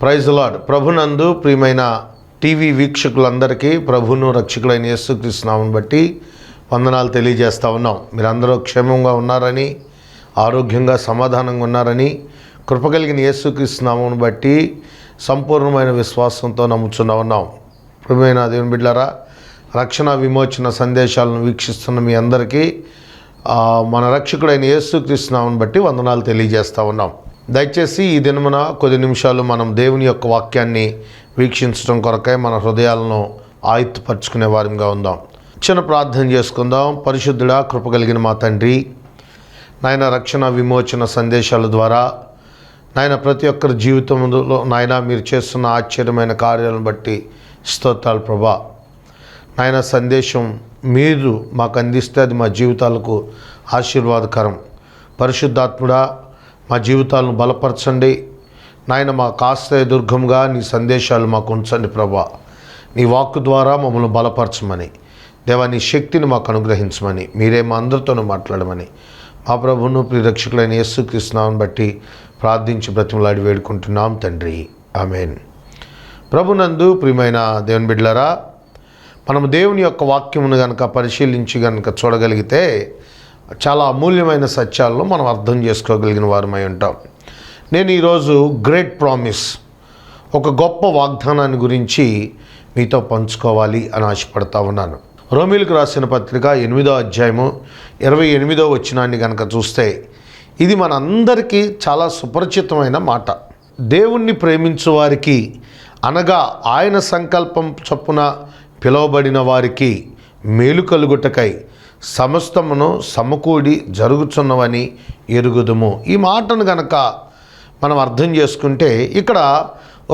Praise lord. ప్రభునందు ప్రియమైన TV వీక్షకులందరికీ ప్రభును రక్షకులైన యేసుక్రీస్తు నామమును బట్టి వందనాలు తెలియజేస్తూ ఉన్నాం. మీరందరూ క్షేమంగా ఉన్నారని, ఆరోగ్యంగా సమాధానంగా ఉన్నారని, కృపగలిగిన యేసుక్రీస్తు నామమును బట్టి సంపూర్ణమైన విశ్వాసంతో నమ్ముచున్నా ఉన్నాం. ప్రియమైన దేవుని బిడ్డలారా, రక్షణ విమోచన సందేశాలను వీక్షిస్తున్న మీ అందరికీ మన రక్షకుడైన యేసుక్రీస్తు నామమును బట్టి వందనాలు తెలియజేస్తూ ఉన్నాం. దయచేసి ఈ దినమున కొద్ది నిమిషాలు మనం దేవుని యొక్క వాక్యాన్ని వీక్షించడం కొరకై మన హృదయాలను ఆయుత్తుపరుచుకునే వారంగా ఉందాం. చిన్న ప్రార్థన చేసుకుందాం. పరిశుద్ధుడా, కృపగలిగిన మా తండ్రి, నాయన రక్షణ విమోచన సందేశాల ద్వారా నాయన ప్రతి ఒక్కరి జీవితంలో నాయన మీరు చేస్తున్న ఆశ్చర్యమైన కార్యాలను బట్టి స్తోత్రాలు ప్రభా. నాయన సందేశం మీరు మాకు అందిస్తే అది మా జీవితాలకు ఆశీర్వాదకరం. పరిశుద్ధాత్ముడా, మా జీవితాలను బలపరచండి నాయన. మాకు ఆశ్రయ దుర్గంగా నీ సందేశాలు మాకు ఉంచండి ప్రభా. నీ వాక్కు ద్వారా మమ్మల్ని బలపరచమని దేవా, నీ శక్తిని మాకు అనుగ్రహించమని మీరే మా అందరితోనూ మాట్లాడమని మా ప్రభువును ప్రియరక్షకులైన యేసుక్రీస్తు నామమును బట్టి ప్రార్థించి బ్రతిమలాడి వేడుకుంటున్నాం తండ్రి, ఆమేన్. ప్రభునందు ప్రియమైన దేవుని బిడ్డలారా, మనము దేవుని యొక్క వాక్యమును కనుక పరిశీలించి కనుక చూడగలిగితే చాలా అమూల్యమైన సత్యాలను మనం అర్థం చేసుకోగలిగిన వారమై ఉంటాం. నేను ఈరోజు గ్రేట్ ప్రామిస్, ఒక గొప్ప వాగ్దానాన్ని గురించి మీతో పంచుకోవాలి అని ఆశపడతా ఉన్నాను. రోమీలకు రాసిన పత్రిక 8వ అధ్యాయము 28వ వచనాన్ని కనుక చూస్తే ఇది మనందరికీ చాలా సుపరిచితమైన మాట. దేవుణ్ణి ప్రేమించు వారికి, అనగా ఆయన సంకల్పం చొప్పున పిలువబడిన వారికి మేలు కలుగుటకై సమస్తమును సమకూడి జరుగుచున్నవని ఎరుగుదుము. ఈ మాటను గనక మనం అర్థం చేసుకుంటే ఇక్కడ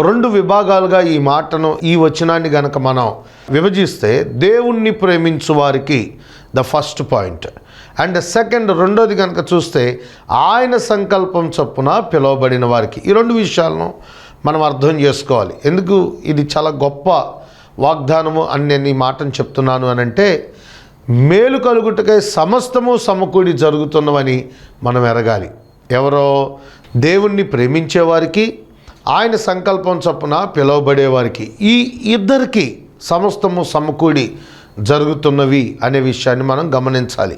రెండు విభాగాలుగా ఈ మాటను, ఈ వచనాన్ని గనక మనం విభజిస్తే, దేవుణ్ణి ప్రేమించు వారికి the first point, and second రెండోది కనుక చూస్తే ఆయన సంకల్పం చొప్పున పిలువబడిన వారికి. ఈ రెండు విషయాలను మనం అర్థం చేసుకోవాలి. ఎందుకు ఇది చాలా గొప్ప వాగ్దానము అని నేను ఈ మాటను చెప్తున్నాను అని అంటే, మేలు కలుగుటకై సమస్తము సమకూడి జరుగుతున్నవని మనం ఎరగాలి. ఎవరో దేవుణ్ణి ప్రేమించేవారికి, ఆయన సంకల్పం చొప్పున పిలువబడేవారికి, ఈ ఇద్దరికి సమస్తము సమకూడి జరుగుతున్నవి అనే విషయాన్ని మనం గమనించాలి.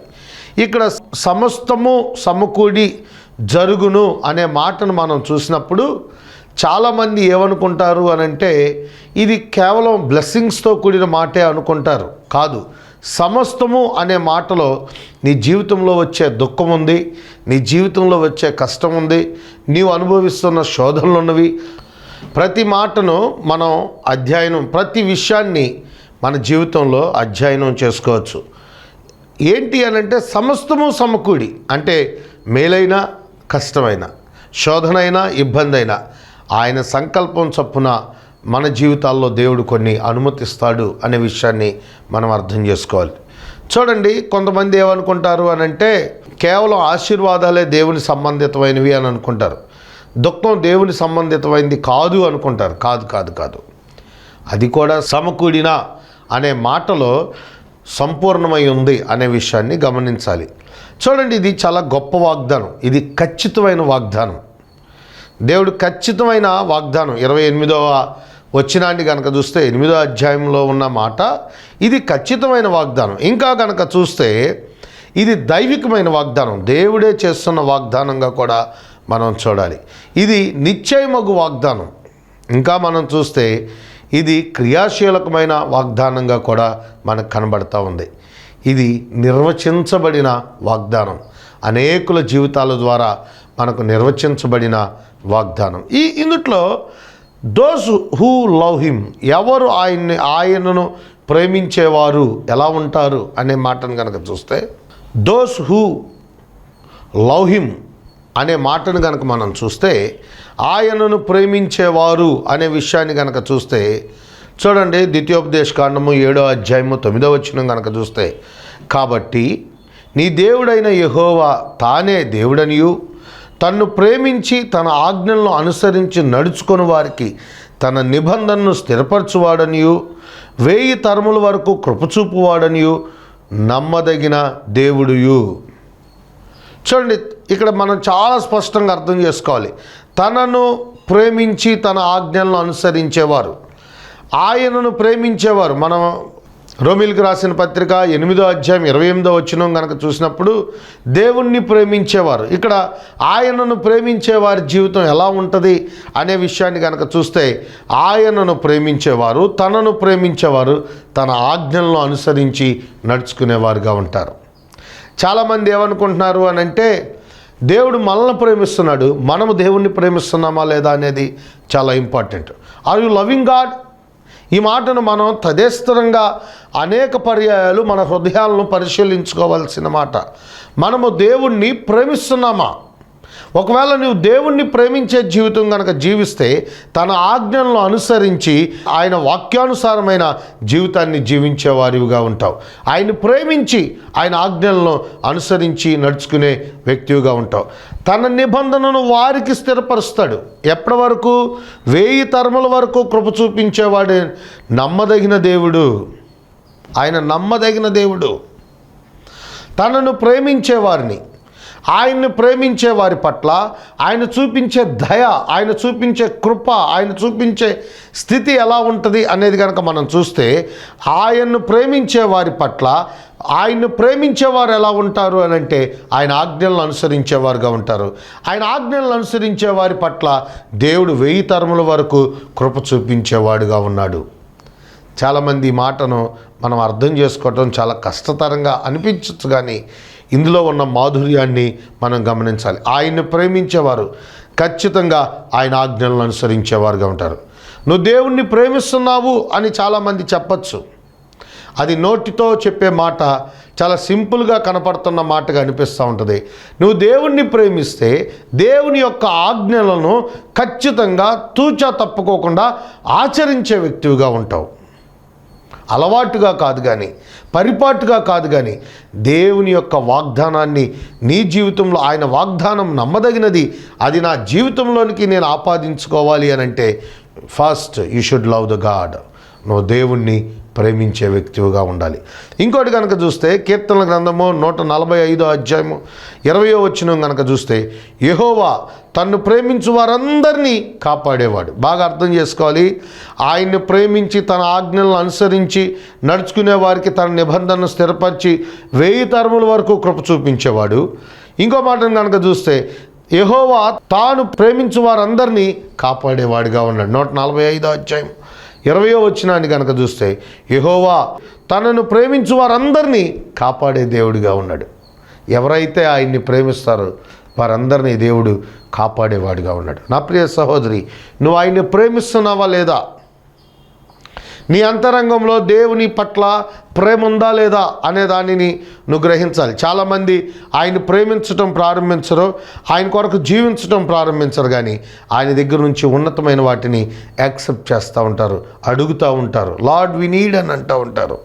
ఇక్కడ సమస్తము సమకూడి జరుగును అనే మాటను మనం చూసినప్పుడు చాలామంది ఏమనుకుంటారు అనంటే, ఇది కేవలం బ్లెస్సింగ్స్తో కూడిన మాటే అనుకుంటారు. కాదు, సమస్తము అనే మాటలో నీ జీవితంలో వచ్చే దుఃఖం ఉంది, నీ జీవితంలో వచ్చే కష్టం ఉంది, నీవు అనుభవిస్తున్న శోధనలు ఉన్నవి. ప్రతి మాటను మనం ప్రతి విషయాన్ని మన జీవితంలో అధ్యయనం చేసుకోవచ్చు. ఏంటి అనంటే, సమస్తము సమకూడి అంటే మేలైన కష్టమైన, శోధనైనా ఇబ్బంది అయినా ఆయన సంకల్పం చొప్పున మన జీవితాల్లో దేవుడు కొన్ని అనుమతిస్తాడు అనే విషయాన్ని మనం అర్థం చేసుకోవాలి. చూడండి, కొంతమంది ఏమనుకుంటారు అనంటే, కేవలం ఆశీర్వాదాలే దేవుని సంబంధితమైనవి అని అనుకుంటారు. దుఃఖం దేవుని సంబంధితమైనది కాదు అనుకుంటారు. కాదు కాదు కాదు అది కూడా సమకూడిన అనే మాటలో సంపూర్ణమై ఉంది అనే విషయాన్ని గమనించాలి. చూడండి, ఇది చాలా గొప్ప వాగ్దానం. ఇది ఖచ్చితమైన వాగ్దానం. దేవుడు ఖచ్చితమైన వాగ్దానం. 28వ వచనాన్ని కనుక చూస్తే 8వ అధ్యాయంలో ఉన్న మాట, ఇది ఖచ్చితమైన వాగ్దానం. ఇంకా కనుక చూస్తే ఇది దైవికమైన వాగ్దానం, దేవుడే చేస్తున్న వాగ్దానంగా కూడా మనం చూడాలి. ఇది నిశ్చయమగు వాగ్దానం. ఇంకా మనం చూస్తే ఇది క్రియాశీలకమైన వాగ్దానంగా కూడా మనకు కనబడతా ఉంది. ఇది నిర్వచించబడిన వాగ్దానం, అనేకుల జీవితాల ద్వారా మనకు నిర్వచించబడిన వాగ్దానం. ఇందుట్లో దోస్ హూ లవ్ హిమ్, ఎవరు ఆయనను ప్రేమించేవారు ఎలా ఉంటారు అనే మాటను కనుక చూస్తే, దోస్ హూ లవ్ హిమ్ అనే మాటను కనుక మనం చూస్తే, ఆయనను ప్రేమించేవారు అనే విషయాన్ని కనుక చూస్తే, చూడండి, ద్వితీయోపదేశకాండము 7వ అధ్యాయము 9వ వచనం కనుక చూస్తే, కాబట్టి నీ దేవుడైన యెహోవా తానే దేవుడనియు, తన్ను ప్రేమించి తన ఆజ్ఞలను అనుసరించి నడుచుకొని వారికి తన నిబంధనను స్థిరపరచువాడనియు, 1000 తరముల వరకు కృపచూపువాడనియు, నమ్మదగిన దేవుడుయు. చూడండి, ఇక్కడ మనం చాలా స్పష్టంగా అర్థం చేసుకోవాలి. తనను ప్రేమించి తన ఆజ్ఞలను అనుసరించేవారు, ఆయనను ప్రేమించేవారు. మనం రోమీయులకు రాసిన పత్రిక 8వ అధ్యాయం 28వ వచనం కనుక చూసినప్పుడు దేవుణ్ణి ప్రేమించేవారు. ఇక్కడ ఆయనను ప్రేమించే వారి జీవితం ఎలా ఉంటుంది అనే విషయాన్ని కనుక చూస్తే, ఆయనను ప్రేమించేవారు, తనను ప్రేమించేవారు, తన ఆజ్ఞలను అనుసరించి నడుచుకునేవారుగా ఉంటారు. చాలామంది ఏమనుకుంటున్నారు అని అంటే, దేవుడు మనల్ని ప్రేమిస్తున్నాడు, మనము దేవుణ్ణి ప్రేమిస్తున్నామా లేదా అనేది చాలా important. Are you loving God? ఈ మాటను మనం తదేస్తరంగా అనేక పర్యాయాలు మన హృదయాలను పరిశీలించుకోవాల్సిన మాట. మనము దేవుణ్ణి ప్రేమిస్తున్నామా? ఒకవేళ నువ్వు దేవుణ్ణి ప్రేమించే జీవితం కనుక జీవిస్తే, తన ఆజ్ఞలను అనుసరించి ఆయన వాక్యానుసారమైన జీవితాన్ని జీవించేవారిగా ఉంటావు. ఆయన ప్రేమించి ఆయన ఆజ్ఞలను అనుసరించి నడుచుకునే వ్యక్తిగా ఉంటావు. తన నిబంధనను వారికి స్థిరపరుస్తాడు. ఎప్పటి వరకు? 1000 తరముల వరకు కృప చూపించేవాడు నమ్మదగిన దేవుడు. ఆయన నమ్మదగిన దేవుడు. తనను ప్రేమించే వారిని, ఆయన్ని ప్రేమించే వారి పట్ల ఆయన చూపించే దయ, ఆయన చూపించే కృప, ఆయన చూపించే స్థితి ఎలా ఉంటుంది అనేది కనుక మనం చూస్తే, ఆయన్ను ప్రేమించే వారి పట్ల ఆయన్ను ప్రేమించేవారు ఎలా ఉంటారు అని అంటే, ఆయన ఆజ్ఞలను అనుసరించేవారుగా ఉంటారు. ఆయన ఆజ్ఞలను అనుసరించే వారి పట్ల దేవుడు 1000 తరముల వరకు కృప చూపించేవాడుగా ఉన్నాడు. చాలామంది ఈ మాటను మనం అర్థం చేసుకోవటం చాలా కష్టతరంగా అనిపించవచ్చు, కానీ ఇందులో ఉన్న మాధుర్యాన్ని మనం గమనించాలి. ఆయన్ని ప్రేమించేవారు ఖచ్చితంగా ఆయన ఆజ్ఞలను అనుసరించేవారుగా ఉంటారు. నువ్వు దేవుణ్ణి ప్రేమిస్తున్నావు అని చాలామంది చెప్పచ్చు. అది నోటితో చెప్పే మాట, చాలా సింపుల్గా కనపడుతున్న మాటగా అనిపిస్తూ ఉంటుంది. నువ్వు దేవుణ్ణి ప్రేమిస్తే దేవుని యొక్క ఆజ్ఞలను ఖచ్చితంగా తూచా తప్పుకోకుండా ఆచరించే వ్యక్తివిగా ఉంటావు. అలవాటుగా కాదు కానీ, పరిపాటుగా కాదు కానీ, దేవుని యొక్క వాగ్దానాన్ని నీ జీవితంలో, ఆయన వాగ్దానం నమ్మదగినది, అది నా జీవితంలోనికి నేను ఆపాదించుకోవాలి అని అంటే, first you should love the God. నువ్వు దేవుణ్ణి ప్రేమించే వ్యక్తిగా ఉండాలి. ఇంకోటి కనుక చూస్తే, కీర్తనల గ్రంథము 145వ అధ్యాయము 20వ వచనం కనుక చూస్తే, యెహోవా తన్ను ప్రేమించు వారందరినీ కాపాడేవాడు. బాగా అర్థం చేసుకోవాలి. ఆయన్ని ప్రేమించి తన ఆజ్ఞలను అనుసరించి నడుచుకునే వారికి తన నిబంధనను స్థిరపరిచి 1000 తరముల వరకు కృప చూపించేవాడు. ఇంకో మాటను కనుక చూస్తే, యెహోవా తాను ప్రేమించు వారందరినీ కాపాడేవాడిగా ఉన్నాడు. 145వ అధ్యాయం 20వ వచనాన్ని కనుక చూస్తే, యెహోవా తనను ప్రేమించు వారందరినీ కాపాడే దేవుడిగా ఉన్నాడు. ఎవరైతే ఆయన్ని ప్రేమిస్తారో వారందరినీ దేవుడు కాపాడేవాడిగా ఉన్నాడు. నా ప్రియ సహోదరి, నువ్వు ఆయన్ని ప్రేమిస్తున్నావా లేదా? నీ అంతరంగంలో దేవుని పట్ల ప్రేమ ఉందా లేదా అనే దానిని నువ్వు గ్రహించాలి. చాలామంది ఆయన ప్రేమించడం ప్రారంభించరు, ఆయన కొరకు జీవించడం ప్రారంభించరు, కానీ ఆయన దగ్గర నుంచి ఉన్నతమైన వాటిని యాక్సెప్ట్ చేస్తూ ఉంటారు, అడుగుతూ ఉంటారు. లార్డ్ వి నీడ్ అని అంటూ ఉంటారు.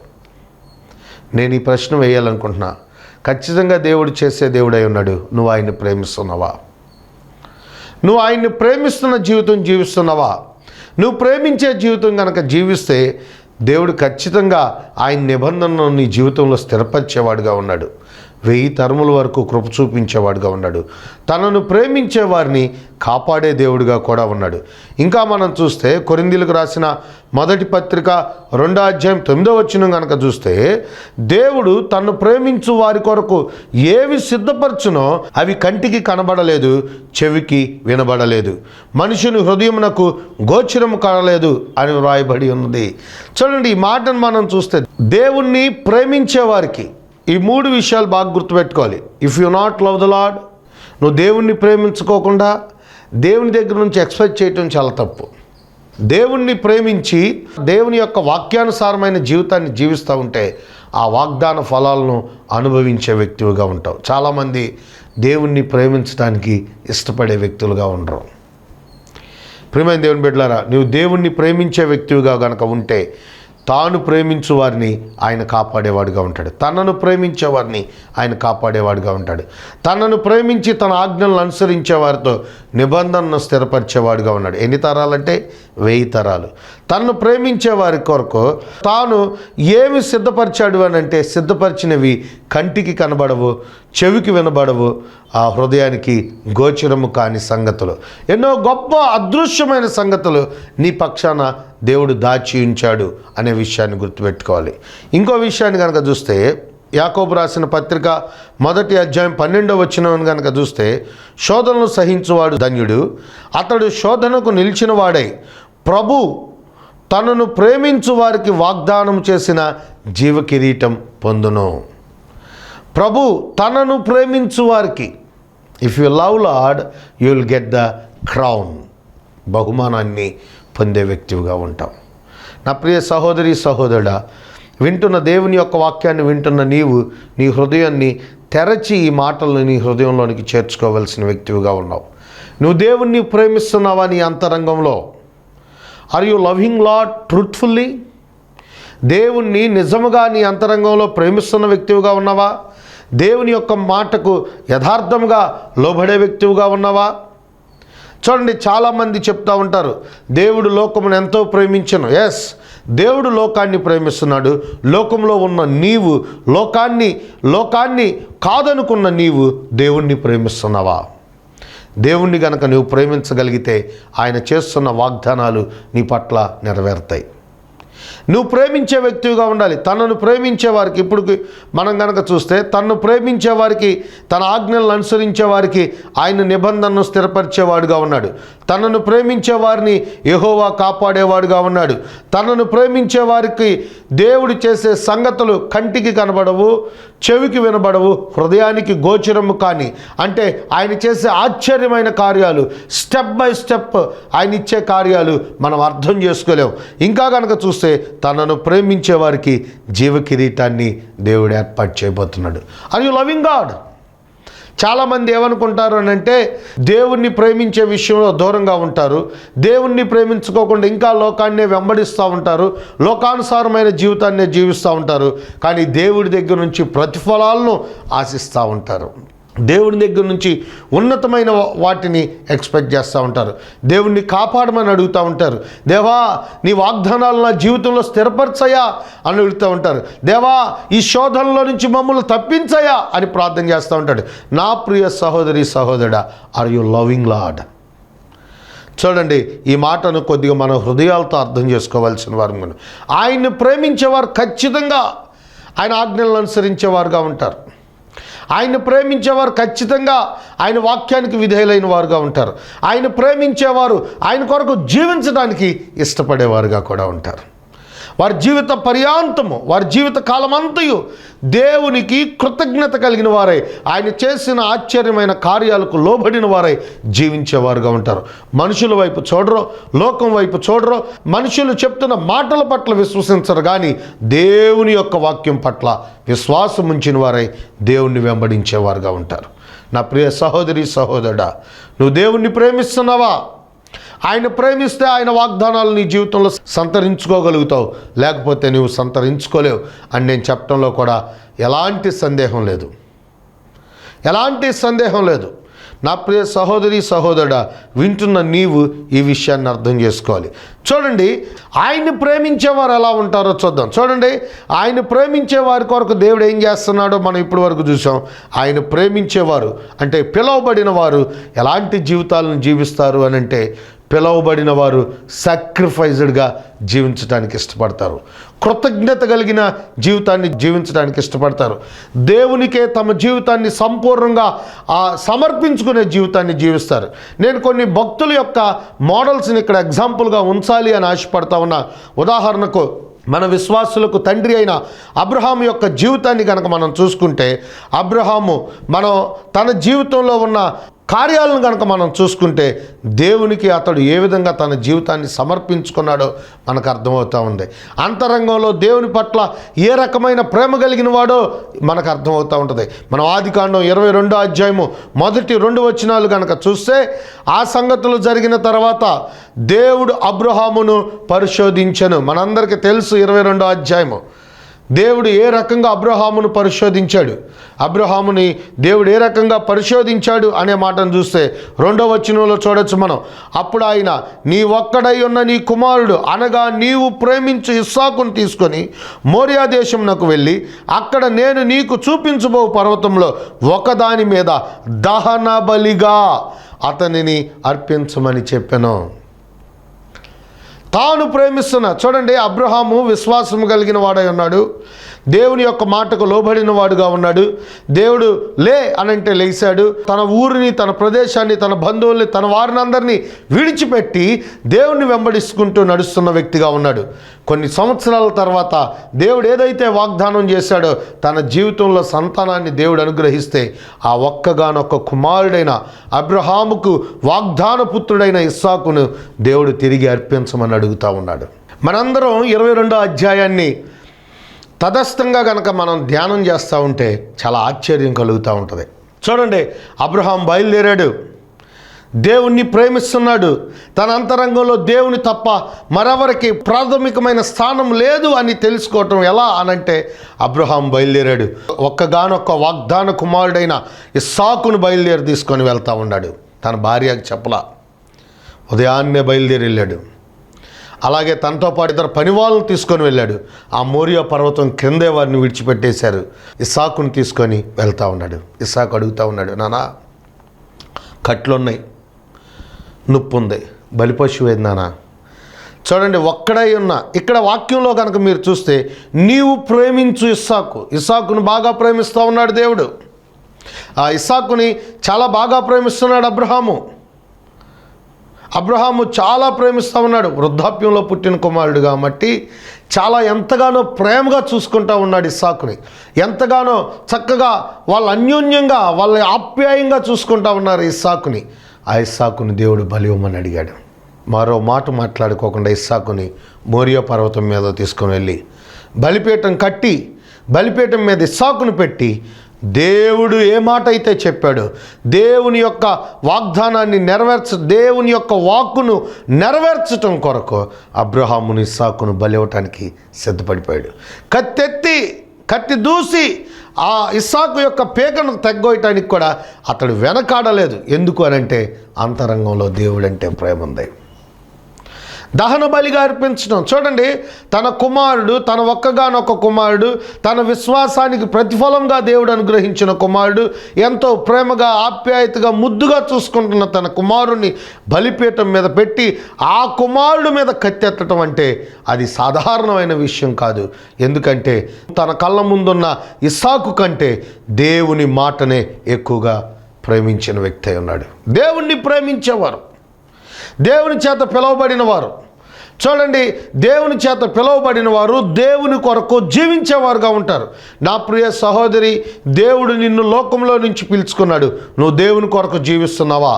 నేను ఈ ప్రశ్న వేయాలనుకుంటున్నా, ఖచ్చితంగా దేవుడు చేసే దేవుడై ఉన్నాడు. నువ్వు ఆయన్ని ప్రేమిస్తున్నావా? నువ్వు ఆయన్ని ప్రేమిస్తున్న జీవితం జీవిస్తున్నావా? నువ్వు ప్రేమించే జీవితం కనుక జీవిస్తే దేవుడు ఖచ్చితంగా ఆయన నిబంధనను నీ జీవితంలో స్థిరపరిచేవాడుగా ఉన్నాడు. 1000 తరముల వరకు కృప చూపించేవాడుగా ఉన్నాడు. తనను ప్రేమించే వారిని కాపాడే దేవుడిగా కూడా ఉన్నాడు. ఇంకా మనం చూస్తే, కొరింథీయులకు రాసిన మొదటి పత్రిక 2వ అధ్యాయం 9వ వచనం కనుక చూస్తే, దేవుడు తన్ను ప్రేమించు వారి కొరకు ఏవి సిద్ధపరచునో అవి కంటికి కనబడలేదు, చెవికి వినబడలేదు, మనుషుని హృదయమునకు గోచరము కాలేదు అని వ్రాయబడి ఉన్నది. చూడండి, ఈ మాటను మనం చూస్తే, దేవుణ్ణి ప్రేమించే వారికి ఈ 3 విషయాలు బాగా గుర్తుపెట్టుకోవాలి. If you not love the lord, నువ్వు దేవుణ్ణి ప్రేమించుకోకుండా దేవుని దగ్గర నుంచి ఎక్స్పెక్ట్ చేయటం చాలా తప్పు. దేవుణ్ణి ప్రేమించి దేవుని యొక్క వాక్యానుసారమైన జీవితాన్ని జీవిస్తూ ఉంటే ఆ వాగ్దాన ఫలాలను అనుభవించే వ్యక్తిగా ఉంటావు. చాలామంది దేవుణ్ణి ప్రేమించడానికి ఇష్టపడే వ్యక్తులుగా ఉండరు. ప్రియమైన దేవుని బిడ్డలారా, నువ్వు దేవుణ్ణి ప్రేమించే వ్యక్తిగా కనుక ఉంటే తాను ప్రేమించు వారిని ఆయన కాపాడేవాడుగా ఉంటాడు. తనను ప్రేమించే వారిని ఆయన కాపాడేవాడుగా ఉంటాడు. తనను ప్రేమించి తన ఆజ్ఞలను అనుసరించే వారితో నిబంధనను స్థిరపరిచేవాడుగా ఉన్నాడు. ఎన్ని తరాలంటే 1000 తరాలు. తన్ను ప్రేమించే వారి కొరకు తాను ఏమి సిద్ధపరిచాడు అని అంటే, సిద్ధపరిచినవి కంటికి కనబడవు, చెవికి వినబడవు, ఆ హృదయానికి గోచరము కాని సంగతులు, ఎన్నో గొప్ప అదృశ్యమైన సంగతులు నీ పక్షాన దేవుడు దాచి ఉంచాడు అనే విషయాన్ని గుర్తుపెట్టుకోవాలి. ఇంకో విషయాన్ని కనుక చూస్తే, యాకోబు రాసిన పత్రిక 1వ అధ్యాయం 12వ వచనం కనుక చూస్తే, శోధనలు సహించువాడు ధన్యుడు, అతడు శోధనకు నిలిచిన వాడై ప్రభు తనను ప్రేమించు వారికి వాగ్దానం చేసిన జీవ కిరీటం పొందును. ప్రభు తనను ప్రేమించు వారికి, if you love Lord you will get the crown, బహుమానాన్ని పొందే వ్యక్తిగా ఉంటాం. నా ప్రియ సహోదరి సహోదరుడా, వింటున్న దేవుని యొక్క వాక్యాన్ని వింటున్న నీవు నీ హృదయాన్ని తెరచి ఈ మాటలను నీ హృదయంలోనికి చేర్చుకోవాల్సిన వ్యక్తిగా ఉన్నావు. నువ్వు దేవుణ్ణి ప్రేమిస్తున్నావా? నీ అంతరంగంలో are you loving Lord truthfully? దేవుణ్ణి నిజముగా నీ అంతరంగంలో ప్రేమిస్తున్న వ్యక్తిగా ఉన్నావా? దేవుని యొక్క మాటకు యథార్థంగా లోబడే వ్యక్తిగా ఉన్నావా? చూడండి, చాలామంది చెప్తూ ఉంటారు, దేవుడు లోకమును ఎంతో ప్రేమించను. ఎస్, దేవుడు లోకాన్ని ప్రేమిస్తున్నాడు. లోకంలో ఉన్న నీవు లోకాన్ని కాదనుకున్న నీవు దేవుణ్ణి ప్రేమిస్తున్నావా? దేవుణ్ణి గనక నువ్వు ప్రేమించగలిగితే ఆయన చేస్తున్న వాగ్దానాలు నీ పట్ల నెరవేరుతాయి. నువ్వు ప్రేమించే వ్యక్తిగా ఉండాలి. తనను ప్రేమించే వారికి, ఇప్పుడు మనం కనుక చూస్తే, తనను ప్రేమించే వారికి, తన ఆజ్ఞలను అనుసరించే వారికి ఆయన నిబంధనను స్థిరపరిచేవాడుగా ఉన్నాడు. తనను ప్రేమించే వారిని యెహోవా కాపాడేవాడుగా ఉన్నాడు. తనను ప్రేమించే వారికి దేవుడు చేసే సంగతులు కంటికి కనబడవు, చెవికి వినబడవు, హృదయానికి గోచరము కాని, అంటే ఆయన చేసే ఆశ్చర్యమైన కార్యాలు, స్టెప్ బై స్టెప్ ఆయన ఇచ్చే కార్యాలు మనం అర్థం చేసుకోలేము. ఇంకా కనుక చూస్తే, తనను ప్రేమించే వారికి జీవ కిరీటాన్ని దేవుడు ఏర్పాటు చేయబోతున్నాడు. Are you loving God? చాలామంది ఏమనుకుంటారు అని అంటే, దేవుణ్ణి ప్రేమించే విషయంలో దూరంగా ఉంటారు. దేవుణ్ణి ప్రేమించుకోకుండా ఇంకా లోకాన్నే వెంబడిస్తూ ఉంటారు, లోకానుసారమైన జీవితాన్నే జీవిస్తూ ఉంటారు. కానీ దేవుడి దగ్గర నుంచి ప్రతిఫలాలను ఆశిస్తూ ఉంటారు. దేవుని దగ్గర నుంచి ఉన్నతమైన వాటిని ఎక్స్పెక్ట్ చేస్తూ ఉంటారు. దేవుణ్ణి కాపాడమని అడుగుతూ ఉంటారు. దేవా, నీ వాగ్దానాలు నా జీవితంలో స్థిరపరచయా అని అడుగుతూ ఉంటారు. దేవా, ఈ శోధనలో నుంచి మమ్మల్ని తప్పించయా అని ప్రార్థన చేస్తూ ఉంటాడు. నా ప్రియ సహోదరి సహోదరుడా, ఆర్ యు లవింగ్ లార్డ్? చూడండి, ఈ మాటను కొద్దిగా మన హృదయాలతో అర్థం చేసుకోవాల్సిన వారు. ఆయన్ని ప్రేమించేవారు ఖచ్చితంగా ఆయన ఆజ్ఞలను అనుసరించేవారుగా ఉంటారు. ఆయన ప్రేమించేవారు ఖచ్చితంగా ఆయన వాక్యానికి విధేయులైన వారుగా ఉంటారు. ఆయన ప్రేమించేవారు ఆయన కొరకు జీవించడానికి ఇష్టపడేవారుగా కూడా ఉంటారు. వారి జీవిత పర్యాంతము, వారి జీవిత కాలమంతయు దేవునికి కృతజ్ఞత కలిగిన వారై, ఆయన చేసిన ఆశ్చర్యమైన కార్యాలకు లోబడిన వారై జీవించేవారుగా ఉంటారు. మనుషుల వైపు చూడరు, లోకం వైపు చూడరు, మనుషులు చెప్తున్న మాటల పట్ల విశ్వసించరు, కానీ దేవుని యొక్క వాక్యం పట్ల విశ్వాసం ఉంచిన వారై దేవుణ్ణి వెంబడించేవారుగా ఉంటారు. నా ప్రియ సహోదరి సహోదరుడా, నువ్వు దేవుణ్ణి ప్రేమిస్తున్నావా? ఆయన ప్రేమిస్తే ఆయన వాగ్దానాలు నీ జీవితంలో సంతరించుకోగలుగుతావు, లేకపోతే నువ్వు సంతరించుకోలేవు అని నేను చెప్పడంలో కూడా ఎలాంటి సందేహం లేదు. నా ప్రియ సహోదరి సహోదరుడా, వింటున్న నీవు ఈ విషయాన్ని అర్థం చేసుకోవాలి. చూడండి, ఆయన్ని ప్రేమించేవారు ఎలా ఉంటారో చూద్దాం. చూడండి, ఆయన ప్రేమించే వారి కొరకు దేవుడు ఏం చేస్తున్నాడో మనం ఇప్పటి వరకు చూసాం. ఆయన ప్రేమించేవారు అంటే పిలువబడిన వారు ఎలాంటి జీవితాలను జీవిస్తారు అని అంటే, పిలువబడిన వారు సాక్రిఫైజ్డ్గా జీవించడానికి ఇష్టపడతారు. కృతజ్ఞత కలిగిన జీవితాన్ని జీవించడానికి ఇష్టపడతారు. దేవునికే తమ జీవితాన్ని సంపూర్ణంగా సమర్పించుకునే జీవితాన్ని జీవిస్తారు. నేను కొన్ని భక్తుల యొక్క మోడల్స్ని ఇక్కడ ఎగ్జాంపుల్గా ఉంచాలి అని ఆశపడతా ఉన్నా. ఉదాహరణకు, మన విశ్వాసులకు తండ్రి అయిన అబ్రహాము యొక్క జీవితాన్ని కనుక మనం చూసుకుంటే, అబ్రహాము తన జీవితంలో ఉన్న కార్యాలను కనుక మనం చూసుకుంటే, దేవునికి అతడు ఏ విధంగా తన జీవితాన్ని సమర్పించుకున్నాడో మనకు అర్థమవుతూ ఉంది. అంతరంగంలో దేవుని పట్ల ఏ రకమైన ప్రేమ కలిగిన వాడో మనకు అర్థమవుతూ ఉంటుంది. మనం ఆదికాండం 22వ అధ్యాయము 1-2 వచనాలు కనుక చూస్తే, ఆ సంగతులు జరిగిన తర్వాత దేవుడు అబ్రహామును పరిశోధించెను. మనందరికీ తెలుసు 22వ అధ్యాయము. దేవుడు ఏ రకంగా అబ్రహామును పరిశోధించాడు, అబ్రహాముని దేవుడు ఏ రకంగా పరిశోధించాడు అనే మాటను చూస్తే 2వ వచనంలో చూడొచ్చు మనం. అప్పుడు ఆయన, నీ ఒక్కడై ఉన్న నీ కుమారుడు అనగా నీవు ప్రేమించు ఇస్సాకును తీసుకొని మోరియా దేశమునకు వెళ్ళి అక్కడ నేను నీకు చూపించబో పర్వతంలో ఒకదాని మీద దహన బలిగా అతనిని అర్పించమని చెప్పాను. తాను ప్రేమిస్తున్న, చూడండి, అబ్రహాము విశ్వాసము కలిగిన వాడై ఉన్నాడు, దేవుని యొక్క మాటకు లోబడిన వాడుగా ఉన్నాడు. దేవుడు లే అనంటే లేచాడు. తన ఊరిని, తన ప్రదేశాన్ని, తన బంధువుల్ని, తన వారిని అందరినీ విడిచిపెట్టి దేవుణ్ణి వెంబడిస్తుకుంటూ నడుస్తున్న వ్యక్తిగా ఉన్నాడు. కొన్ని సంవత్సరాల తర్వాత దేవుడు ఏదైతే వాగ్దానం చేశాడో, తన జీవితంలో సంతానాన్ని దేవుడు అనుగ్రహిస్తే ఆ ఒక్కగానొక్క కుమారుడైన అబ్రహాముకు వాగ్దాన పుత్రుడైన ఇస్సాకును దేవుడు తిరిగి అర్పించమని అడుగుతూ ఉన్నాడు. మనందరం 22వ అధ్యాయాన్ని తదస్థంగా కనుక మనం ధ్యానం చేస్తూ ఉంటే చాలా ఆశ్చర్యం కలుగుతూ ఉంటుంది. చూడండి, అబ్రహాం బయలుదేరాడు, దేవుణ్ణి ప్రేమిస్తున్నాడు. తన అంతరంగంలో దేవుని తప్ప మరెవరికి ప్రాథమికమైన స్థానం లేదు అని తెలుసుకోవటం ఎలా అనంటే అబ్రహాం బయలుదేరాడు. ఒక్కగానొక్క వాగ్దాన కుమారుడైన ఇస్సాకును బయలుదేరి తీసుకొని వెళ్తూ ఉన్నాడు. తన భార్యకు చెప్పలా, ఉదయాన్నే బయలుదేరి వెళ్ళాడు. అలాగే తనతో పాటు ఇద్దరు పనివాళ్ళను తీసుకొని వెళ్ళాడు. ఆ మోరియా పర్వతం క్రిందే వారిని విడిచిపెట్టేశారు. ఇస్సాకుని తీసుకొని వెళ్తూ ఉన్నాడు. ఇస్సాకు అడుగుతూ ఉన్నాడు, నానా కట్లున్నాయి, నొప్పి ఉంది, బలిపశువు ఏది నానా? చూడండి, ఒక్కడై ఉన్న ఇక్కడ వాక్యంలో కనుక మీరు చూస్తే నీవు ప్రేమించు ఇస్సాకును బాగా ప్రేమిస్తూ ఉన్నాడు దేవుడు. ఆ ఇస్సాకుని చాలా బాగా ప్రేమిస్తున్నాడు అబ్రహాము చాలా ప్రేమిస్తూ ఉన్నాడు. వృద్ధాప్యంలో పుట్టిన కుమారుడు కాబట్టి చాలా ఎంతగానో ప్రేమగా చూసుకుంటూ ఉన్నాడు ఇస్సాకుని. ఎంతగానో చక్కగా వాళ్ళు అన్యోన్యంగా, వాళ్ళ ఆప్యాయంగా చూసుకుంటూ ఉన్నారు ఇస్సాకుని. ఆ ఇస్సాకుని దేవుడు బలి ఇవ్వమని అడిగాడు. మరో మాట మాట్లాడుకోకుండా ఇస్సాకుని మోరియా పర్వతం మీద తీసుకొని వెళ్ళి బలిపీఠం కట్టి బలిపీఠం మీద ఇస్సాకును పెట్టి దేవుడు ఏ మాట అయితే చెప్పాడో దేవుని యొక్క వాగ్దానాన్ని దేవుని యొక్క వాక్కును నెరవేర్చటం కొరకు అబ్రహాముని ఇస్సాకును బలి ఇవ్వటానికి సిద్ధపడిపోయాడు. కత్తి దూసి ఆ ఇస్సాకు యొక్క పేకను తెగ్గొయటానికి కూడా అతడు వెనకాడలేదు. ఎందుకు అనంటే అంతరంగంలో దేవుడంటే ప్రేమ ఉంది. దహన బలిగా అర్పించడం. చూడండి, తన కుమారుడు, తన ఒక్కగానొక్క కుమారుడు, తన విశ్వాసానికి ప్రతిఫలంగా దేవుడు అనుగ్రహించిన కుమారుడు, ఎంతో ప్రేమగా ఆప్యాయతగా ముద్దుగా చూసుకుంటున్న తన కుమారుణ్ణి బలిపీఠం మీద పెట్టి ఆ కుమారుడు మీద కత్తెత్తడం అంటే అది సాధారణమైన విషయం కాదు. ఎందుకంటే తన కళ్ళ ముందున్న ఇస్సాకు కంటే దేవుని మాటనే ఎక్కువగా ప్రేమించిన వ్యక్తి అయి ఉన్నాడు. దేవుణ్ణి ప్రేమించేవారు, దేవుని చేత పిలువబడిన వారు. చూడండి, దేవుని చేత పిలువబడిన వారు దేవుని కొరకు జీవించేవారుగా ఉంటారు. నా ప్రియ సహోదరి, దేవుడు నిన్ను లోకంలో నుంచి పిలుచుకున్నాడు. నువ్వు దేవుని కొరకు జీవిస్తున్నావా?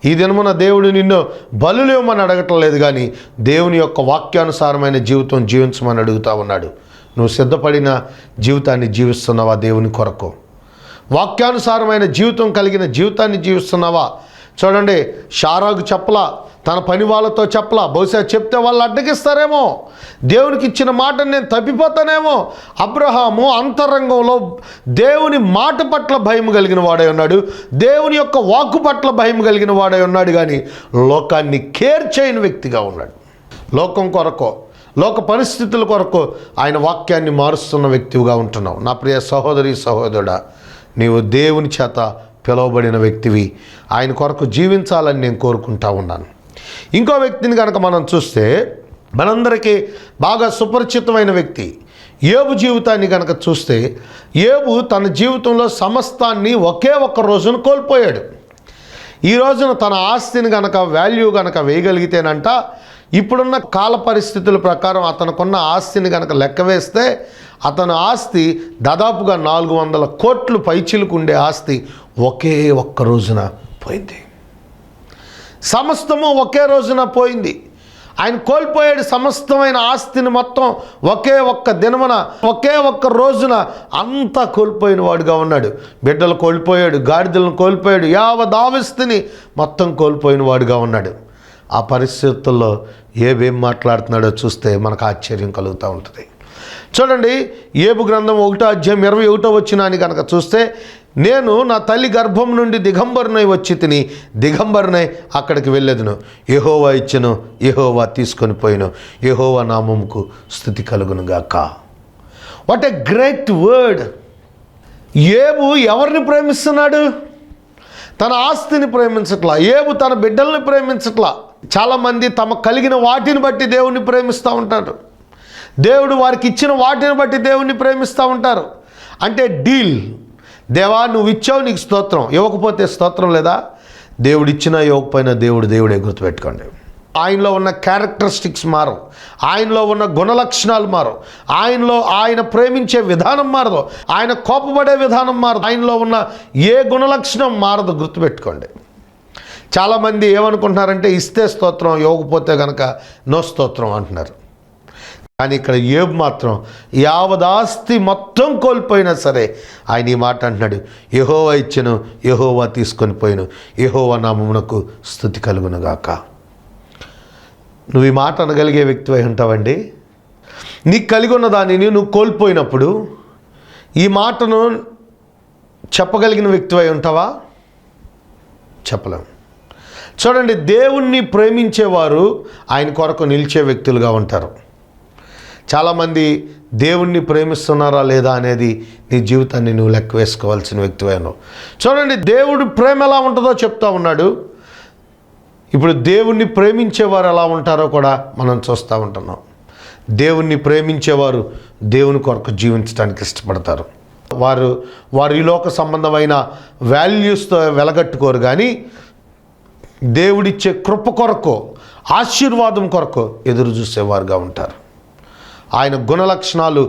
ఈ దినమున దేవుడు నిన్ను బలులు ఇవ్వమని అడగటం లేదు, కానీ దేవుని యొక్క వాక్యానుసారమైన జీవితం జీవించమని అడుగుతూ ఉన్నాడు. నువ్వు సిద్ధపడిన జీవితాన్ని జీవిస్తున్నావా? దేవుని కొరకు వాక్యానుసారమైన జీవితం కలిగిన జీవితాన్ని జీవిస్తున్నావా? చూడండి, షారాకు చెప్పలా, తన పని వాళ్ళతో చెప్పలా. బహుశా చెప్తే వాళ్ళు అడ్డగిస్తారేమో, దేవునికి ఇచ్చిన మాటను నేను తప్పిపోతానేమో. అబ్రహాము అంతరంగంలో దేవుని మాట పట్ల భయం కలిగిన వాడై ఉన్నాడు, దేవుని యొక్క వాక్కు పట్ల భయం కలిగిన వాడై ఉన్నాడు, కానీ లోకాన్ని కేర్ చేయని వ్యక్తిగా ఉన్నాడు. లోకం కొరకు, లోక పరిస్థితుల కొరకు ఆయన వాక్యాన్ని మారుస్తున్న వ్యక్తిగా ఉంటున్నావు. నా ప్రియ సహోదరి సహోదరుడా, నీవు దేవుని చేత పిలువబడిన వ్యక్తివి. ఆయన కొరకు జీవించాలని నేను కోరుకుంటా ఉన్నాను. ఇంకో వ్యక్తిని కనుక మనం చూస్తే మనందరికీ బాగా సుపరిచితమైన వ్యక్తి యోబు జీవితాన్ని కనుక చూస్తే, యోబు తన జీవితంలో సమస్తాన్ని ఒకే ఒక్క రోజున కోల్పోయాడు. ఈ రోజున తన ఆస్తిని కనుక వాల్యూ కనుక వేయగలిగితేనంట, ఇప్పుడున్న కాల పరిస్థితుల ప్రకారం అతనుకున్న ఆస్తిని కనుక లెక్క వేస్తే అతని ఆస్తి దాదాపుగా 400 కోట్లు పైచిలకు ఉండే ఆస్తి ఒకే ఒక్క రోజున పోయింది. సమస్తము ఒకే రోజున పోయింది. ఆయన కోల్పోయాడు సమస్తమైన ఆస్తిని మొత్తం ఒకే ఒక్క దినమున, ఒకే ఒక్క రోజున అంతా కోల్పోయిన వాడుగా ఉన్నాడు. బిడ్డలు కోల్పోయాడు, గాడిదలను కోల్పోయాడు, యావత్ ఆస్తిని మొత్తం కోల్పోయిన వాడుగా ఉన్నాడు. ఆ పరిస్థితుల్లో ఏం మాట్లాడుతున్నాడో చూస్తే మనకు ఆశ్చర్యం కలుగుతూ ఉంటుంది. చూడండి, యోబు గ్రంథం 1:21 కనుక చూస్తే, నేను నా తల్లి గర్భం నుండి దిగంబరునై వచ్చి తిని దిగంబరునై అక్కడికి వెళ్ళేదును. యెహోవా ఇచ్చెను, యెహోవా తీసుకొని పోయిను, యెహోవా నామముకు స్తుతి కలుగును గాక. What a great word. యోబు ఎవరిని ప్రేమిస్తున్నాడు? తన ఆస్తిని ప్రేమించట్లా. యోబు తన బిడ్డల్ని ప్రేమించట్లా. చాలామంది తమ కలిగిన వాటిని బట్టి దేవుణ్ణి ప్రేమిస్తూ ఉంటారు. దేవుడు వారికి ఇచ్చిన వాటిని బట్టి దేవుణ్ణి ప్రేమిస్తూ ఉంటారు. అంటే డీల్. దేవా నువ్వు ఇచ్చావు, నీకు స్తోత్రం. ఇవ్వకపోతే స్తోత్రం లేదా? దేవుడు ఇచ్చినా ఇవ్వకపోయినా దేవుడే. గుర్తుపెట్టుకోండి. ఆయనలో ఉన్న క్యారెక్టరిస్టిక్స్ మారవు, ఆయనలో ఉన్న గుణలక్షణాలు మారవు, ఆయన ప్రేమించే విధానం మారదు, ఆయన కోపపడే విధానం మారదు, ఆయనలో ఉన్న ఏ గుణలక్షణం మారదు. గుర్తుపెట్టుకోండి. చాలామంది ఏమనుకుంటున్నారంటే ఇస్తే స్తోత్రం, ఇవ్వకపోతే కనుక నో స్తోత్రం అంటున్నారు. కానీ ఇక్కడ యోబు మాత్రం యావదాస్తి మొత్తం కోల్పోయినా సరే ఆయన ఈ మాట అంటున్నాడు, యెహోవా ఇచ్చెను, యెహోవా తీసుకొని పోయిను, యెహోవా నామమునకు స్తుతి కలుగునుగాక. నువ్వు ఈ మాట అనగలిగే వ్యక్తివై ఉంటావండి. నీకు కలిగి ఉన్న దానిని నువ్వు కోల్పోయినప్పుడు ఈ మాటను చెప్పగలిగిన వ్యక్తివై ఉంటావా? చెప్పలేం. చూడండి, దేవుణ్ణి ప్రేమించేవారు ఆయన కొరకు నిలిచే వ్యక్తులుగా ఉంటారు. చాలామంది దేవుణ్ణి ప్రేమిస్తున్నారా లేదా అనేది నీ జీవితాన్ని నువ్వు లెక్క వేసుకోవాల్సిన వ్యక్తివై ఉన్నావు. చూడండి, దేవుడు ప్రేమ ఎలా ఉంటుందో చెప్తా ఉన్నాడు. ఇప్పుడు దేవుణ్ణి ప్రేమించేవారు ఎలా ఉంటారో కూడా మనం చూస్తూ ఉంటున్నాం. దేవుణ్ణి ప్రేమించేవారు దేవుని కొరకు జీవించడానికి ఇష్టపడతారు. వారు ఈ లోక సంబంధమైన వాల్యూస్తో వెలగట్టుకోరు, కానీ దేవుడిచ్చే కృప కొరకు, ఆశీర్వాదం కొరకు ఎదురు చూసేవారుగా ఉంటారు. ఆయన గుణలక్షణాలు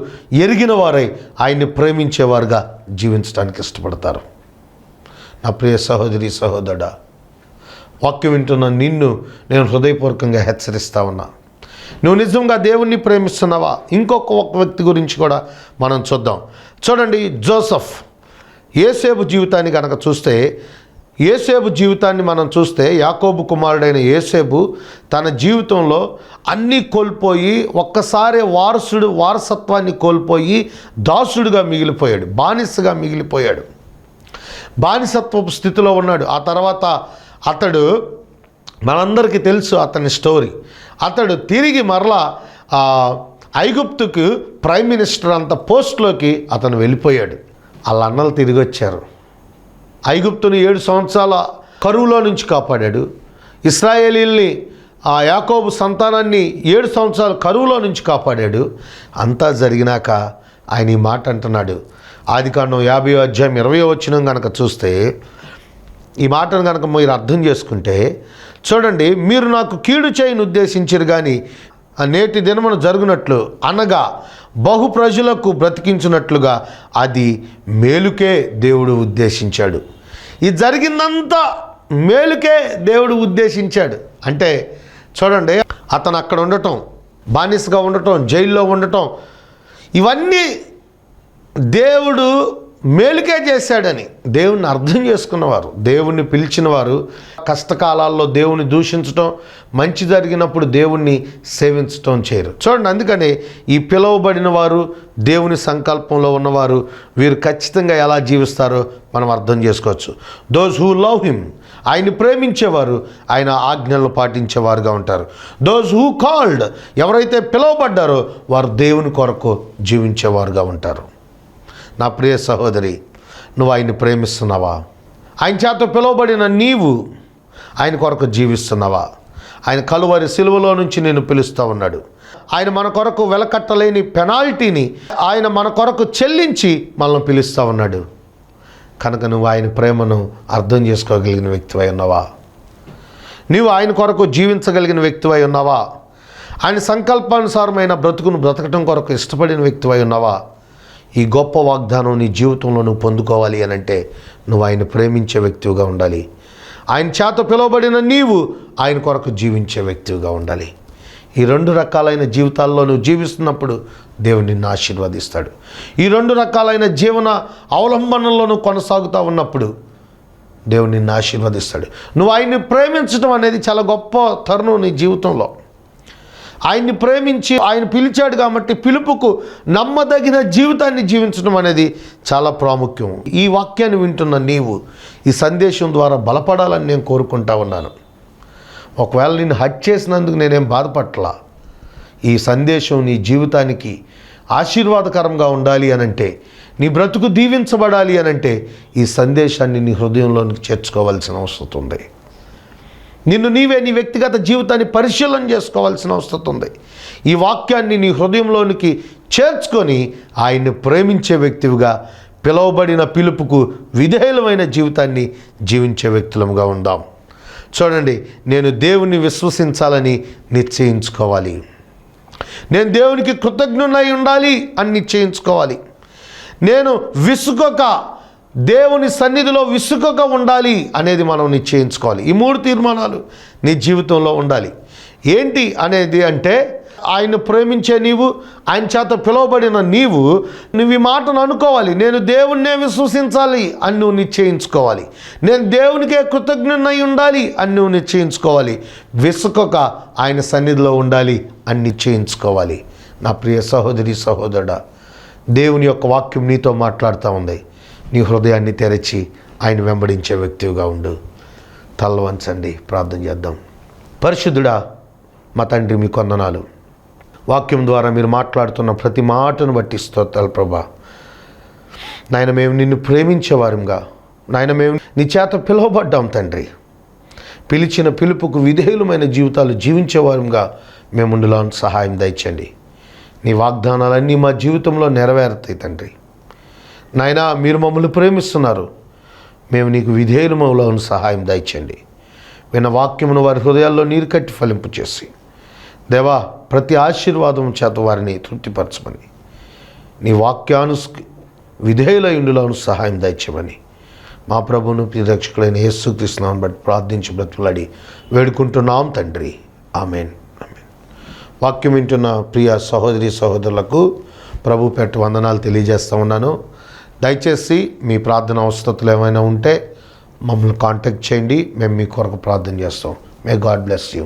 ఎరిగిన వారై ఆయన్ని ప్రేమించేవారుగా జీవించడానికి ఇష్టపడతారు. నా ప్రియ సహోదరి సహోదరుడా, వాక్యం వింటున్న నిన్ను నేను హృదయపూర్వకంగా హెచ్చరిస్తా ఉన్నా. నువ్వు నిజంగా దేవుణ్ణి ప్రేమిస్తున్నావా? ఇంకొక వ్యక్తి గురించి కూడా మనం చూద్దాం. చూడండి, జోసెఫ్. యోసేపు జీవితాన్ని కనుక చూస్తే, యోసేపు జీవితాన్ని మనం చూస్తే, యాకోబు కుమారుడైన యోసేపు తన జీవితంలో అన్నీ కోల్పోయి ఒక్కసారి వారసత్వాన్ని కోల్పోయి దాసుడుగా మిగిలిపోయాడు, బానిసగా మిగిలిపోయాడు, బానిసత్వపు స్థితిలో ఉన్నాడు. ఆ తర్వాత అతడు, మనందరికీ తెలుసు అతని స్టోరీ, అతడు తిరిగి మరలా ఐగుప్తుకు ప్రైమ్ మినిస్టర్ అంత పోస్ట్లోకి అతను వెళ్ళిపోయాడు. వాళ్ళ అన్నలు తిరిగి వచ్చారు. ఐగుప్తుని 7 సంవత్సరాల కరువులో నుంచి కాపాడాడు. ఇశ్రాయేలీల్ని, ఆ యాకోబు సంతానాన్ని 7 సంవత్సరాల కరువులో నుంచి కాపాడాడు. అంతా జరిగినాక ఆయన ఈ మాట అంటున్నాడు. ఆదికాండం 50:20 కనుక చూస్తే, ఈ మాటను కనుక మీరు అర్థం చేసుకుంటే, చూడండి, మీరు నాకు కీడు చేయని ఉద్దేశించరు కానీ నేటి దినమున జరుగునట్లు అనగా బహు ప్రజలకు బ్రతికించినట్లుగా అది మేలుకే దేవుడు ఉద్దేశించాడు. ఇది జరిగిందంతా మేలుకే దేవుడు ఉద్దేశించాడు. అంటే చూడండి, అతను అక్కడ ఉండటం, బానిసగా ఉండటం, జైల్లో ఉండటం, ఇవన్నీ దేవుడు మేలుకే చేశాడని దేవుణ్ణి అర్థం చేసుకున్నవారు, దేవుణ్ణి పిలిచినవారు, కష్టకాలాల్లో దేవుని దూషించటం, మంచి జరిగినప్పుడు దేవుణ్ణి సేవించటం చేయరు. చూడండి, అందుకని ఈ పిలువబడిన వారు, దేవుని సంకల్పంలో ఉన్నవారు, వీరు ఖచ్చితంగా ఎలా జీవిస్తారో మనం అర్థం చేసుకోవచ్చు. దోస్ హూ లవ్ హిమ్, ఆయన్ని ప్రేమించేవారు ఆయన ఆజ్ఞలను పాటించేవారుగా ఉంటారు. దోస్ హూ కాల్డ్, ఎవరైతే పిలువబడ్డారో వారు దేవుని కొరకు జీవించేవారుగా ఉంటారు. నా ప్రియ సహోదరి, నువ్వు ఆయన్ని ప్రేమిస్తున్నావా? ఆయన చేత పిలువబడిన నీవు ఆయన కొరకు జీవిస్తున్నావా? ఆయన కలువరి సిలువలో నుంచి నేను పిలుస్తూ ఉన్నాడు. ఆయన మన కొరకు వెలకట్టలేని పెనాల్టీని ఆయన మన కొరకు చెల్లించి మనల్ని పిలుస్తూ ఉన్నాడు. కనుక నువ్వు ఆయన ప్రేమను అర్థం చేసుకోగలిగిన వ్యక్తివై ఉన్నావా? నీవు ఆయన కొరకు జీవించగలిగిన వ్యక్తివై ఉన్నావా? ఆయన సంకల్పానుసారమైన బ్రతుకును బ్రతకటం కొరకు ఇష్టపడిన వ్యక్తివై ఉన్నావా? ఈ గొప్ప వాగ్దానం నీ జీవితంలో నువ్వు పొందుకోవాలి అని అంటే నువ్వు ఆయన ప్రేమించే వ్యక్తిగా ఉండాలి. ఆయన చేత పిలువబడిన నీవు ఆయన కొరకు జీవించే వ్యక్తిగా ఉండాలి. ఈ 2 రకాలైన జీవితాల్లో నువ్వు జీవిస్తున్నప్పుడు దేవుడు నిన్ను ఆశీర్వదిస్తాడు. ఈ 2 రకాలైన జీవన అవలంబనలో నువ్వు కొనసాగుతూ ఉన్నప్పుడు దేవుడు నిన్ను ఆశీర్వదిస్తాడు. నువ్వు ఆయన్ని ప్రేమించడం అనేది చాలా గొప్ప తరుణం నీ జీవితంలో. ఆయన్ని ప్రేమించి ఆయన పిలిచాడు కాబట్టి పిలుపుకు నమ్మదగిన జీవితాన్ని జీవించడం అనేది చాలా ప్రాముఖ్యం. ఈ వాక్యాన్ని వింటున్న నీవు ఈ సందేశం ద్వారా బలపడాలని నేను కోరుకుంటా ఉన్నాను. ఒకవేళ నిన్ను హట్ చేసినందుకు నేనేం బాధపడలా. ఈ సందేశం నీ జీవితానికి ఆశీర్వాదకరంగా ఉండాలి అనంటే, నీ బ్రతుకు దీవించబడాలి అనంటే ఈ సందేశాన్ని నీ హృదయంలోనికి చేర్చుకోవాల్సిన అవసరం ఉంది. నిన్ను నీవే నీ వ్యక్తిగత జీవితాన్ని పరిశీలన చేసుకోవాల్సిన అవసరం ఉంది. ఈ వాక్యాన్ని నీ హృదయంలోనికి చేర్చుకొని ఆయన్ని ప్రేమించే వ్యక్తివిగా, పిలువబడిన పిలుపుకు విధేయులమైన జీవితాన్ని జీవించే వ్యక్తులముగా ఉందాం. చూడండి, నేను దేవుని విశ్వసించాలని నిశ్చయించుకోవాలి. నేను దేవునికి కృతజ్ఞునై ఉండాలి అని నిశ్చయించుకోవాలి. నేను విసుగక, దేవుని సన్నిధిలో విసుగక ఉండాలి అనేది మనం నిశ్చయించుకోవాలి. ఈ 3 తీర్మానాలు నీ జీవితంలో ఉండాలి. ఏంటి అనేది అంటే, ఆయన ప్రేమించే నీవు, ఆయన చేత పిలువబడిన నీవు ఈ మాటను అనుకోవాలి. నేను దేవుణ్ణే విశ్వసించాలి అని నువ్వు నిశ్చయించుకోవాలి. నేను దేవునికే కృతజ్ఞునై ఉండాలి అని నువ్వు నిశ్చయించుకోవాలి. విసుగక ఆయన సన్నిధిలో ఉండాలి అని నిశ్చయించుకోవాలి. నా ప్రియ సహోదరి సహోదరుడా, దేవుని యొక్క వాక్యం నీతో మాట్లాడుతూ ఉంది. నీ హృదయాన్ని తెరచి ఆయన వెంబడించే వ్యక్తిగా ఉండు. తల వంచండి, ప్రార్థన చేద్దాం. పరిశుద్ధుడా, మా తండ్రి, మీ వందనాలు. వాక్యం ద్వారా మీరు మాట్లాడుతున్న ప్రతి మాటను బట్టి స్తోత్రాలు ప్రభా. నాయన, మేము నిన్ను ప్రేమించేవారంగా, నాయన మేము నీ చేత పిలువబడ్డాం తండ్రి. పిలిచిన పిలుపుకు విధేయులమైన జీవితాలు జీవించేవారంగా మేము ఉండులా సహాయం దయచండి. నీ వాగ్దానాలన్నీ మా జీవితంలో నెరవేరుతాయి తండ్రి. నాయన, మీరు మమ్మల్ని ప్రేమిస్తున్నారు, మేము నీకు విధేయులములో సహాయం దయచండి. విన్న వాక్యమును వారి హృదయాల్లో నీరు కట్టి ఫలింపు చేసి, దేవా, ప్రతి ఆశీర్వాదం చేత వారిని తృప్తిపరచమని, నీ వాక్యాను విధేయులై ఉండులను సహాయం దయచేయమని మా ప్రభువును రక్షకుడైన యేసుక్రీస్తు నామమున బట్టి ప్రార్థించి బ్రతిమలాడి వేడుకుంటున్నాం తండ్రి. ఆమేన్. ఆమేన్. వాక్యం వింటున్న ప్రియ సహోదరి సహోదరులకు ప్రభు పేరిట వందనాలు తెలియజేస్తూ ఉన్నాను. దయచేసి మీ ప్రార్థన అవసరతలు ఏమైనా ఉంటే మమ్మల్ని కాంటాక్ట్ చేయండి. మేము మీ కొరకు ప్రార్థన చేస్తాం. May God bless you.